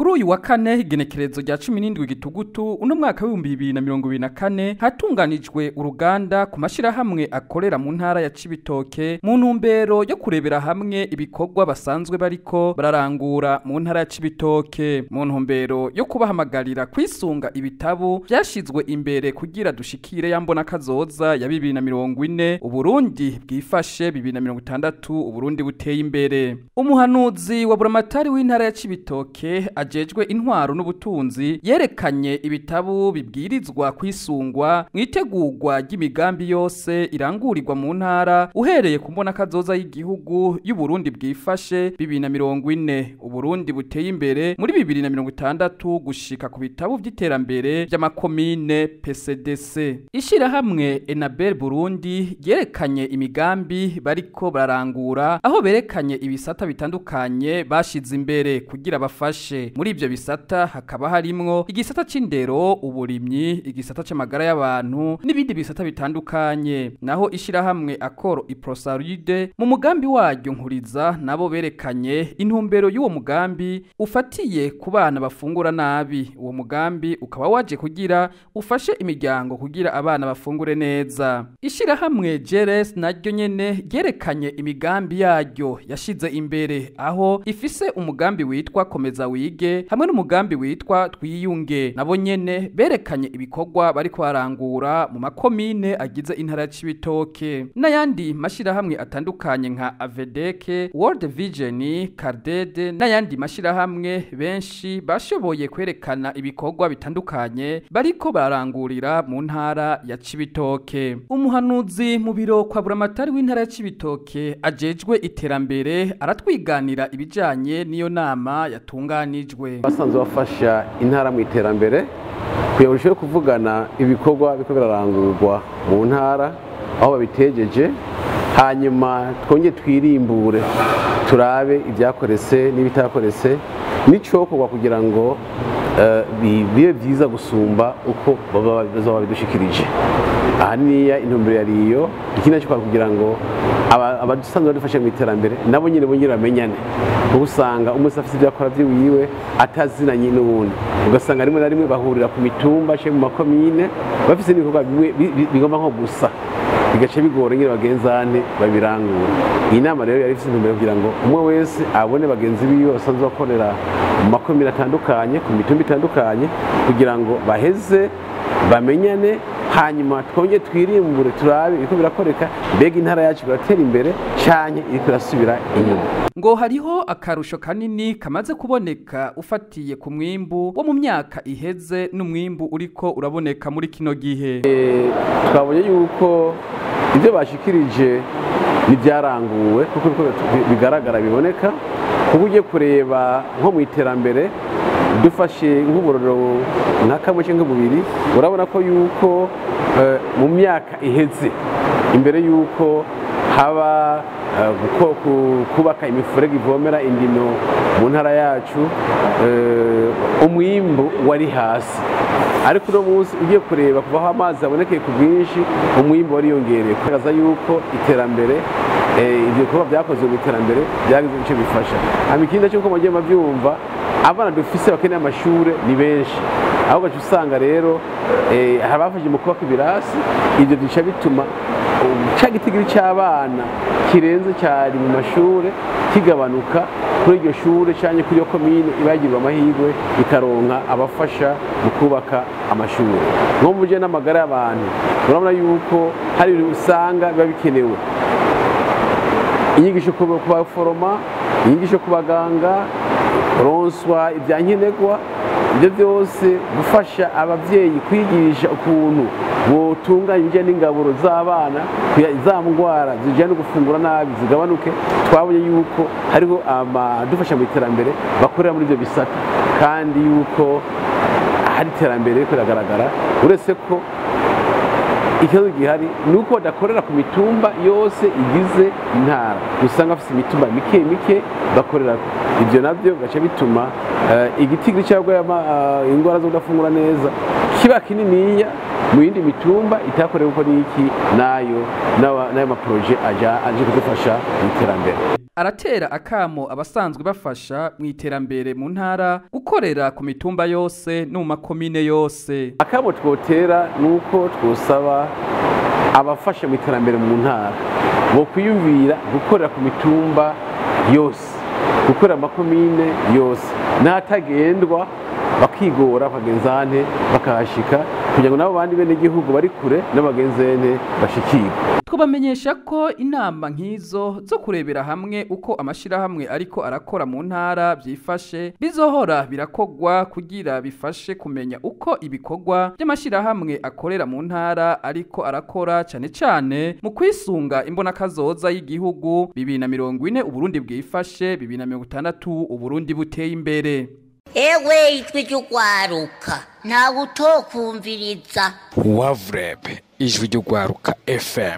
Kuri uyu wa kane igenekerezo rya 17 gitugutu uno mwaka wa 2024 hatunganijwe uruganda ku mashirahamwe akorera mu ntara ya Cibitoke mu ntumbero yo kurebera hamwe ibikorwa basanzwe bariko bararangura mu ntara ya Cibitoke mu ntumbero yo kubahamagarira kwisunga ibitabu byashizwe imbere kugira dushikire yambona kazoza ya 2040 Uburundi bwifashe 2060 Uburundi buteye imbere. Umuhanuzi wa buramatari w'intara ya Cibitoke ajejwe intwaro n'ubutunzi yerekanye ibitabu bibwirizwa kwisungwa mwitegurwa ry'imigambi yose irangurirwa mu ntara uhereye ku mbona kazoza y'igihugu y'Uburundi bwifashe 2040 Uburundi buteye imbere muri 2060 gushika ku bitabu vy'iterambere by'amakomine PCDC. Ishirahamwe Enabel Burundi yerekanye imigambi bariko bararangura aho berekanye ibisata bitandukanye bashize imbere kugira bafashe. Muri ivyo bisata hakaba harimwo igisata c'indero, uburimyi, igisata c'amagara y'abantu n'ibindi bisata bitandukanye. Naho ishirahamwe Akoro Iprosaride mu mugambi waryo nkuriza nabo berekanye intumbero y'uwo mugambi ufatiye ku bana bafungura nabi. Uwo mugambi ukaba waje kugira ufashe imiryango kugira abana bafungure neza. Ishirahamwe Jeres naryo nyene yerekanye imigambi yaryo yashize imbere aho ifise umugambi witwa komeza wige hamwe n'umugambi witwa twiyunge. Nabo nyene berekanye ibikorwa bariko barangura mu makomine agize intara ya Cibitoke n'ayandi mashirahamwe atandukanye nka Avedeke, World Vision, Cardede n'ayandi mashirahamwe benshi bashoboye kwerekana ibikorwa bitandukanye bariko barangurira mu ntara ya Cibitoke. Umuhanuzi mu biro kwa buramatari w'intara ya Cibitoke ajejwe iterambere aratwiganira ibijanye niyo nama yatunganijwe. Basanzwe bafasha intara mu iterambere kuyaburushaho kuvugana ibikorwa biko birarangurwa mu ntara aho babitejeje, hanyuma twongeye twirimbure turabe ibyakoretse n'ibitakoretse n'icokorwa kugira ngo bibe byiza gusumba uko baba bidushikirije. Ahaniya intumbero yariyo ikindi cyo kugira ngo abadusanzwe badufashe mu iterambere nabo nyine bongera bamenyane, kuko usanga umunsi afite ibyakora by'iwiwe atazinanye n'ubundi, ugasanga rimwe na rimwe bahurira ku mitumba cyo mu makomine bafite n'ibikorwa bigomba nko gusa bigace bigora nyine bagenzane babirangura. Iyi nama rero yari ifite intumbero kugira ngo umwe wese abone bagenzi biwe basanzwe bakorera mu makomine atandukanye ku mitumba itandukanye kugira ngo baheze bamenyane, hanyuma twongeye twirimbure turabe iko birakoreka mbega intara yacu biratera imbere cyane iriko irasubira inyuma. Ngo hariho akarusho kanini kamaze kuboneka ufatiye ku mwimbu wo mu myaka iheze n'umwimbu uriko uraboneka muri kino gihe. Twabonye yuko ibyo bashikirije n'ibyaranguwe kuko bigaragara biboneka, kuko ugiye kureba nko mu iterambere dufashe nk'uburoro nka kamwe cyangwa bubiri urabona ko yuko mu myaka iheze imbere yuko haba kubaka imifurege ivomera indimo mu ntara yacu umwimbu wari hasi, ariko uno munsi ugiye kureba kuva aho amazi abonekeye ku bwinshi umwimbu wariyongereye, kugaragaza yuko iterambere ibyo bikorwa byakozwe mu iterambere byagize icyo bifasha. Ikindi cy'uko mugiye mabyumva abana dufise bakeneye amashure ni benshi, aho gace usanga rero habafashije mu kubaka ibirasi, ibyo bica bituma ca gitigiri cy'abana kirenze cyari mu mashure kigabanuka kuri iryo shure cyane kuri yo komine ibagirwa amahirwe ikaronka abafasha mu kubaka amashure. Nko mu buje n'amagara y'abantu urabona yuko hari ibintu usanga biba bikenewe, inyigisho ku baforoma, inyigisho ku baganga, ronswa ibyankenerwa, ibyo byose gufasha abavyeyi kwigisha ukuntu botunganya ibijyanye n'ingaburo z'abana, za ndwara zijyanye no gufungura nabi zigabanuke. Twabonye yuko hariho abadufasha mu iterambere bakorera muri ibyo bisata, kandi yuko hari iterambere riko riragaragara, uretse ko ikibazo gihari ni uko badakorera ku mitumba yose igize intara, usanga bafite imitumba mike mike bakorera. Ibyo nabyo gace bituma igitigiri cyangwa indwara zo kudafungura neza kiba kininiya, mu yindi mitumba itakorewe uko niki nayo n'ayo maproje aje kudufasha mu iterambere. Aratera akamo abasanzwe bafasha mu iterambere mu ntara gukorera ku mitumba yose no mu makomine yose. Akamo twotera nuko twosaba abafasha mu iterambere mu ntara bo kwiyumvira gukorera ku mitumba yose, gukorera amakomine yose, n'atagendwa bakigora bakagenzane bakahashika kugira ngo nabo bandi bene igihugu bari kure n'abagenzene bashikirwe. Twabamenyesha ko inama nk'izo zo kurebera hamwe uko amashirahamwe ariko arakora mu ntara byifashe bizohora birakogwa kugira bifashe kumenya uko ibikorwa by'amashirahamwe akorera mu ntara ariko arakora cyane mu kwisunga imbona kazoza y'igihugu 2040 Uburundi bwifashe 2060 Uburundi buteye imbere. Ewe ijwi ry'ugwaruka ntawe utokumviriza Wavreb ijwi ry'ugwaruka FM.